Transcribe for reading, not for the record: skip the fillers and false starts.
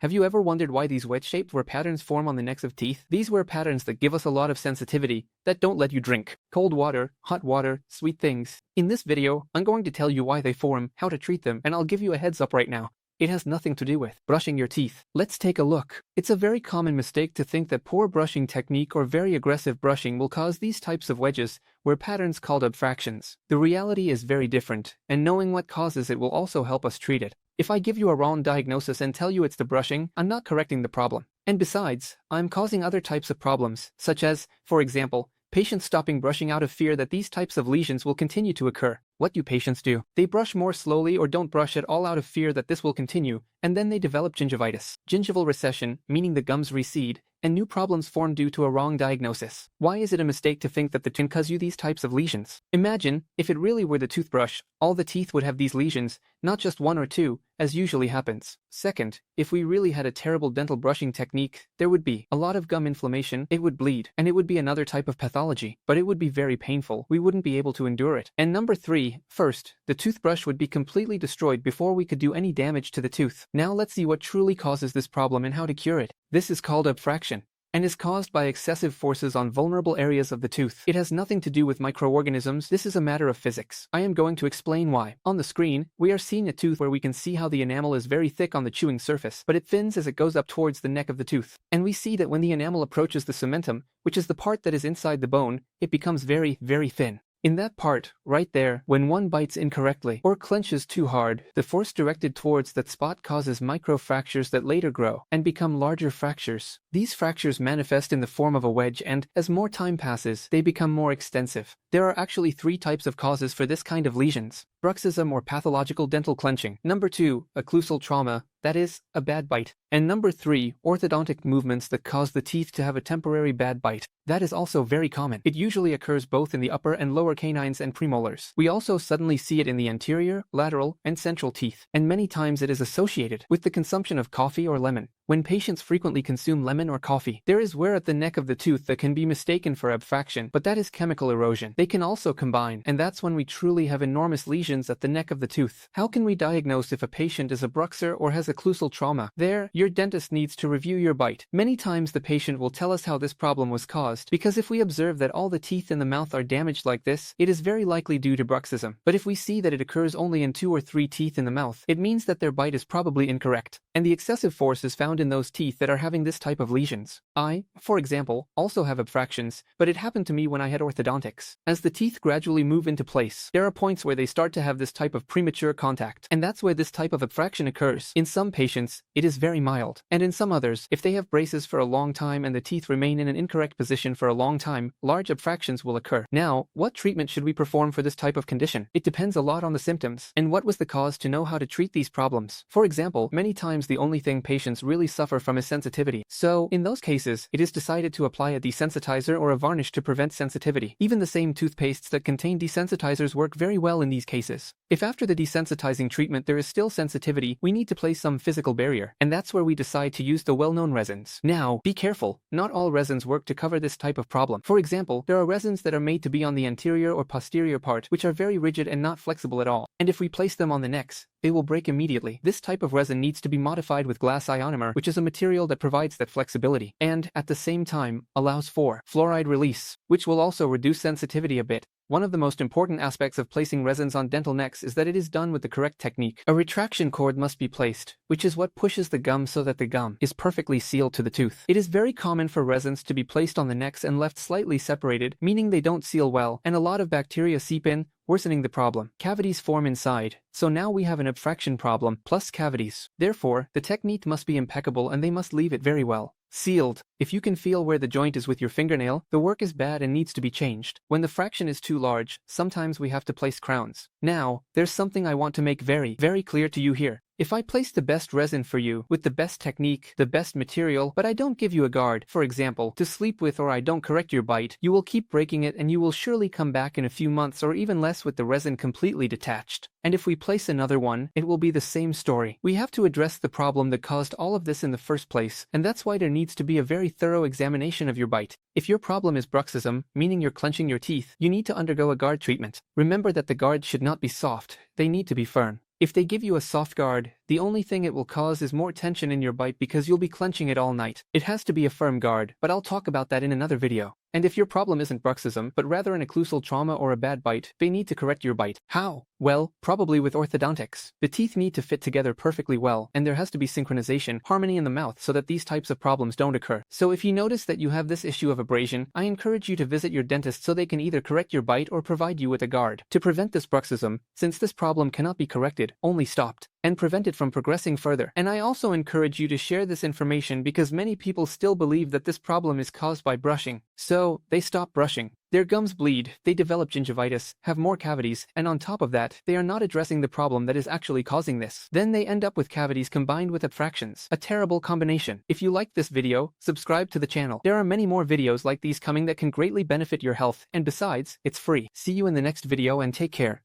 Have you ever wondered why these wedge-shaped wear patterns form on the necks of teeth? These wear patterns that give us a lot of sensitivity, that don't let you drink cold water, hot water, sweet things. In this video, I'm going to tell you why they form, how to treat them, and I'll give you a heads up right now. It has nothing to do with brushing your teeth. Let's take a look. It's a very common mistake to think that poor brushing technique or very aggressive brushing will cause these types of wedges, wear patterns called abfractions. The reality is very different, and knowing what causes it will also help us treat it. If I give you a wrong diagnosis and tell you it's the brushing, I'm not correcting the problem. And besides, I'm causing other types of problems, such as, for example, patients stopping brushing out of fear that these types of lesions will continue to occur. What do patients do? They brush more slowly or don't brush at all out of fear that this will continue, and then they develop gingivitis, gingival recession, meaning the gums recede, and new problems form due to a wrong diagnosis. Why is it a mistake to think that the tooth causes you these types of lesions? Imagine, if it really were the toothbrush, all the teeth would have these lesions, not just one or two, as usually happens. Second, if we really had a terrible dental brushing technique, there would be a lot of gum inflammation, it would bleed, and it would be another type of pathology, but it would be very painful. We wouldn't be able to endure it. And number 3, first, the toothbrush would be completely destroyed before we could do any damage to the tooth. Now let's see what truly causes this problem and how to cure it. This is called abfraction, and is caused by excessive forces on vulnerable areas of the tooth. It has nothing to do with microorganisms, this is a matter of physics. I am going to explain why. On the screen, we are seeing a tooth where we can see how the enamel is very thick on the chewing surface, but it thins as it goes up towards the neck of the tooth. And we see that when the enamel approaches the cementum, which is the part that is inside the bone, it becomes very, very thin. In that part, right there, when one bites incorrectly or clenches too hard, the force directed towards that spot causes microfractures that later grow and become larger fractures. These fractures manifest in the form of a wedge and, as more time passes, they become more extensive. There are actually 3 types of causes for this kind of lesions: bruxism or pathological dental clenching. Number 2, occlusal trauma, that is, a bad bite. And number 3, orthodontic movements that cause the teeth to have a temporary bad bite. That is also very common. It usually occurs both in the upper and lower canines and premolars. We also suddenly see it in the anterior, lateral, and central teeth, and many times it is associated with the consumption of coffee or lemon. When patients frequently consume lemon or coffee, there is wear at the neck of the tooth that can be mistaken for abfraction, but that is chemical erosion. They can also combine, and that's when we truly have enormous lesions at the neck of the tooth. How can we diagnose if a patient is a bruxer or has occlusal trauma? There, your dentist needs to review your bite. Many times the patient will tell us how this problem was caused, because if we observe that all the teeth in the mouth are damaged like this, it is very likely due to bruxism. But if we see that it occurs only in 2 or 3 teeth in the mouth, it means that their bite is probably incorrect, and the excessive force is found in those teeth that are having this type of lesions. I, for example, also have abfractions, but it happened to me when I had orthodontics. As the teeth gradually move into place, there are points where they start to have this type of premature contact, and that's where this type of abfraction occurs. In some patients, it is very mild, and in some others, if they have braces for a long time and the teeth remain in an incorrect position for a long time, large abfractions will occur. Now, what treatment should we perform for this type of condition? It depends a lot on the symptoms, and what was the cause to know how to treat these problems. For example, many times the only thing patients really suffer from is sensitivity. So, in those cases, it is decided to apply a desensitizer or a varnish to prevent sensitivity. Even the same toothpastes that contain desensitizers work very well in these cases. If after the desensitizing treatment there is still sensitivity, we need to place some physical barrier, and that's where we decide to use the well-known resins. Now, be careful, not all resins work to cover this type of problem. For example, there are resins that are made to be on the anterior or posterior part, which are very rigid and not flexible at all, and if we place them on the necks, they will break immediately. This type of resin needs to be modified with glass ionomer, which is a material that provides that flexibility, and, at the same time, allows for fluoride release, which will also reduce sensitivity a bit. One of the most important aspects of placing resins on dental necks is that it is done with the correct technique. A retraction cord must be placed, which is what pushes the gum so that the gum is perfectly sealed to the tooth. It is very common for resins to be placed on the necks and left slightly separated, meaning they don't seal well, and a lot of bacteria seep in, worsening the problem. Cavities form inside, so now we have an abfraction problem, plus cavities. Therefore, the technique must be impeccable and they must leave it very well sealed. If you can feel where the joint is with your fingernail, the work is bad and needs to be changed. When the fraction is too large, sometimes we have to place crowns. Now, there's something I want to make very, very clear to you here. If I place the best resin for you, with the best technique, the best material, but I don't give you a guard, for example, to sleep with, or I don't correct your bite, you will keep breaking it and you will surely come back in a few months or even less with the resin completely detached. And if we place another one, it will be the same story. We have to address the problem that caused all of this in the first place, and that's why there needs to be a very thorough examination of your bite. If your problem is bruxism, meaning you're clenching your teeth, you need to undergo a guard treatment. Remember that the guards should not be soft, they need to be firm. If they give you a soft guard, The only thing it will cause is more tension in your bite because you'll be clenching it all night. It has to be a firm guard, but I'll talk about that in another video. And if your problem isn't bruxism, but rather an occlusal trauma or a bad bite, they need to correct your bite. How? Well, probably with orthodontics. The teeth need to fit together perfectly well, and there has to be synchronization, harmony in the mouth so that these types of problems don't occur. So if you notice that you have this issue of abrasion, I encourage you to visit your dentist so they can either correct your bite or provide you with a guard. To prevent this bruxism, since this problem cannot be corrected, only stopped, and prevent it from progressing further. And I also encourage you to share this information because many people still believe that this problem is caused by brushing. So, they stop brushing. Their gums bleed, they develop gingivitis, have more cavities, and on top of that, they are not addressing the problem that is actually causing this. Then they end up with cavities combined with abfractions. A terrible combination. If you liked this video, subscribe to the channel. There are many more videos like these coming that can greatly benefit your health, and besides, it's free. See you in the next video and take care.